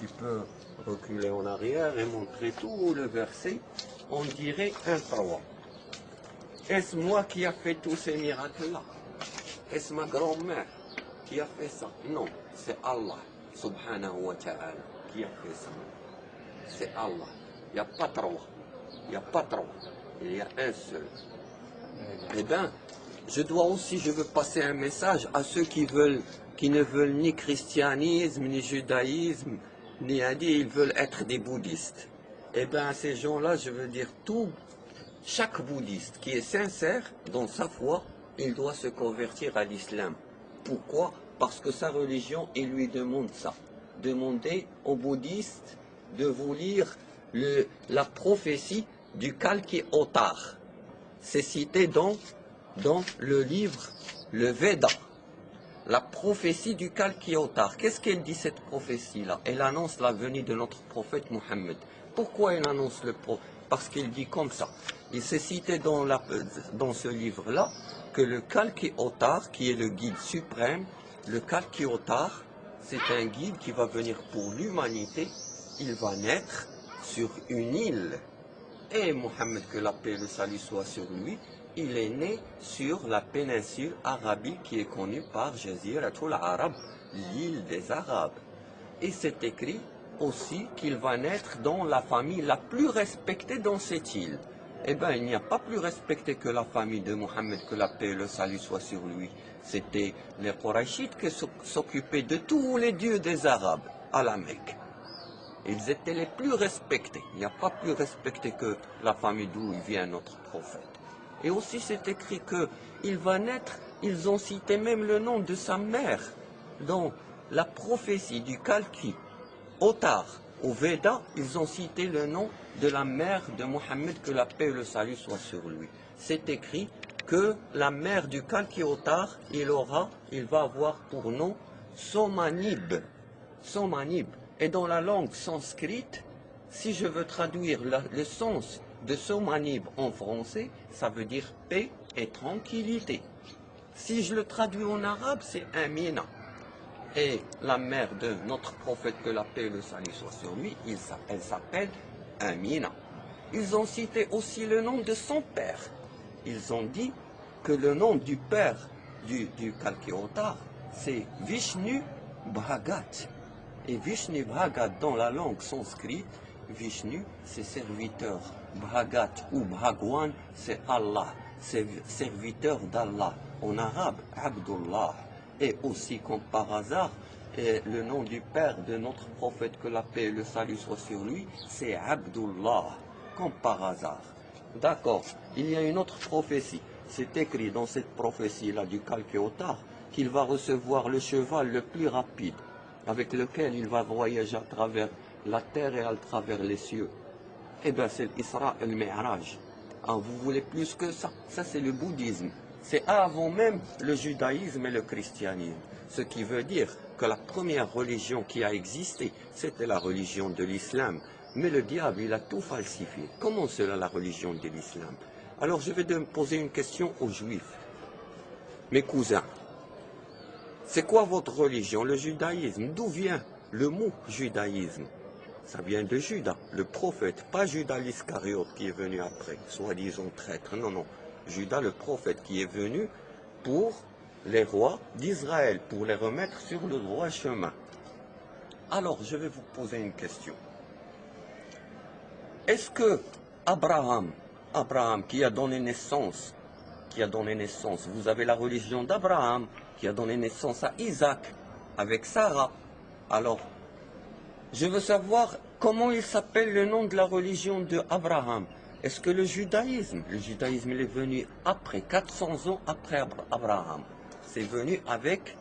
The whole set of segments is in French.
tu peux reculer en arrière et montrer tout le verset, on dirait un 3. Est-ce moi qui a fait tous ces miracles-là? Est-ce ma grand-mère qui a fait ça? Non, c'est Allah, subhanahu wa ta'ala, qui a fait ça. C'est Allah. Il n'y a pas 3. Il n'y a pas 3. Il y a un seul. Eh bien, je veux passer un message à ceux qui ne veulent ni christianisme, ni judaïsme, ni hindou, ils veulent être des bouddhistes. Eh bien, à ces gens-là, je veux dire chaque bouddhiste qui est sincère dans sa foi, il doit se convertir à l'islam. Pourquoi? Parce que sa religion, il lui demande ça. Demandez aux bouddhistes de vous lire la prophétie du Kalki Avatar. C'est cité dans le livre, le Veda. La prophétie du Kalki Avatar. Qu'est-ce qu'elle dit cette prophétie-là? Elle annonce la venue de notre prophète Mohammed. Pourquoi elle annonce le prophète? Parce qu'il dit comme ça. Il s'est cité dans ce livre-là que le Kalki Avatar, qui est le guide suprême, le Kalki Avatar, c'est un guide qui va venir pour l'humanité. Il va naître sur une île. Et Mohammed, que la paix et le salut soient sur lui, il est né sur la péninsule arabique qui est connue par Jaziratul Arab, l'île des Arabes. Et c'est écrit aussi qu'il va naître dans la famille la plus respectée dans cette île. Eh bien, il n'y a pas plus respecté que la famille de Mohammed, que la paix et le salut soient sur lui. C'était les Qurayshites qui s'occupaient de tous les dieux des Arabes à la Mecque. Ils étaient les plus respectés. Il n'y a pas plus respecté que la famille d'où vient notre prophète. Et aussi c'est écrit qu'il va naître, ils ont cité même le nom de sa mère. Dans la prophétie du Kalki Avatar au Veda, ils ont cité le nom de la mère de Mohammed, que la paix et le salut soient sur lui. C'est écrit que la mère du Kalki Avatar, il va avoir pour nom Somanib. Somanib. Et dans la langue sanskrite, si je veux traduire le sens de Somanib en français, ça veut dire paix et tranquillité. Si je le traduis en arabe, c'est Amina. Et la mère de notre prophète, que la paix et le salut soient sur lui, elle s'appelle Amina. Ils ont cité aussi le nom de son père. Ils ont dit que le nom du père du Kalki Avatar, c'est Vishnu Bhagat. Et Vishnu Bhagat, dans la langue sanskrite, Vishnu, c'est serviteur. Bhagat ou Bhagwan, c'est Allah, c'est serviteur d'Allah. En arabe, Abdullah. Et aussi, comme par hasard, le nom du père de notre prophète, que la paix et le salut soient sur lui, c'est Abdullah, comme par hasard. D'accord, il y a une autre prophétie. C'est écrit dans cette prophétie-là du Kalki Avatar qu'il va recevoir le cheval le plus rapide, avec lequel il va voyager à travers la terre et à travers les cieux. Eh bien, c'est l'Isra et le Mi'raj. Ah, vous voulez plus que ça? Ça, c'est le bouddhisme. C'est avant même le judaïsme et le christianisme. Ce qui veut dire que la première religion qui a existé, c'était la religion de l'islam. Mais le diable, il a tout falsifié. Comment cela, la religion de l'islam? Alors, je vais poser une question aux juifs. Mes cousins, c'est quoi votre religion? Le judaïsme. D'où vient le mot judaïsme? Ça vient de Judas, le prophète, pas Judas l'Iscariote qui est venu après, soi-disant traître. Non, non. Judas, le prophète, qui est venu pour les rois d'Israël, pour les remettre sur le droit chemin. Alors, je vais vous poser une question. Est-ce que Abraham qui a donné naissance, vous avez la religion d'Abraham, qui a donné naissance à Isaac, avec Sarah. Alors, je veux savoir comment il s'appelle le nom de la religion d'Abraham. Est-ce que le judaïsme il est venu après, 400 ans après Abraham. C'est venu avec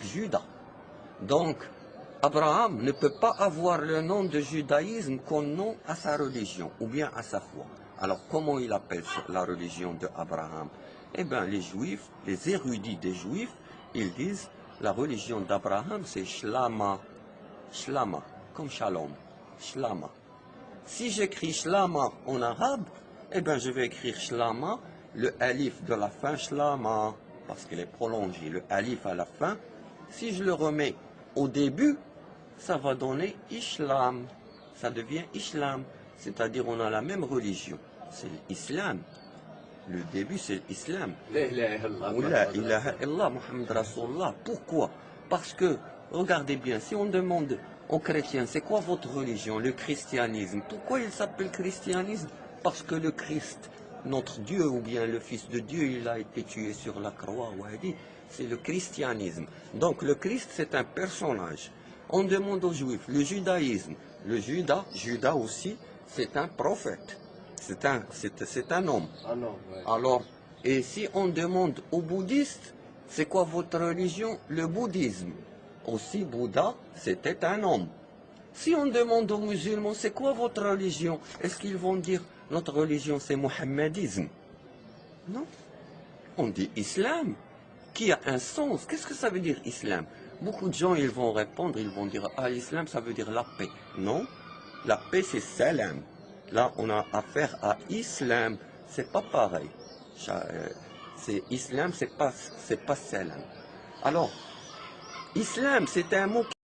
Judas. Donc, Abraham ne peut pas avoir le nom de judaïsme comme nom à sa religion, ou bien à sa foi. Alors, comment il appelle la religion d'Abraham? Eh bien, les juifs, les érudits des juifs, ils disent, la religion d'Abraham, c'est Shlama. Shlama, comme Shalom. Shlama. Si j'écris Shlama en arabe, eh bien je vais écrire Shlama, le alif de la fin, Shlama, parce qu'il est prolongé, le alif à la fin. Si je le remets au début, ça va donner Islam. Ça devient Islam. C'est-à-dire on a la même religion. C'est l'islam. Le début c'est l'islam. La ilaha illallah. Ou la ilaha illallah, Muhammad Rasulullah. Pourquoi? Parce que, regardez bien, si on demande aux chrétiens, c'est quoi votre religion? Le christianisme. Pourquoi il s'appelle christianisme? Parce que le Christ, notre Dieu, ou bien le Fils de Dieu, il a été tué sur la croix. C'est le christianisme. Donc le Christ, c'est un personnage. On demande aux Juifs, le judaïsme. Le Judas aussi, c'est un prophète. C'est un homme. Ah non, ouais. Alors, et si on demande aux bouddhistes, c'est quoi votre religion? Le bouddhisme. Aussi, Bouddha, c'était un homme. Si on demande aux musulmans, c'est quoi votre religion? Est-ce qu'ils vont dire, notre religion, c'est mohammedisme? Non. On dit islam, qui a un sens. Qu'est-ce que ça veut dire islam? Beaucoup de gens, ils vont répondre, ils vont dire, ah, l'islam, ça veut dire la paix. Non. La paix, c'est salam. Là, on a affaire à islam. C'est pas pareil. C'est islam, c'est pas salam. Alors, islam, c'est un mot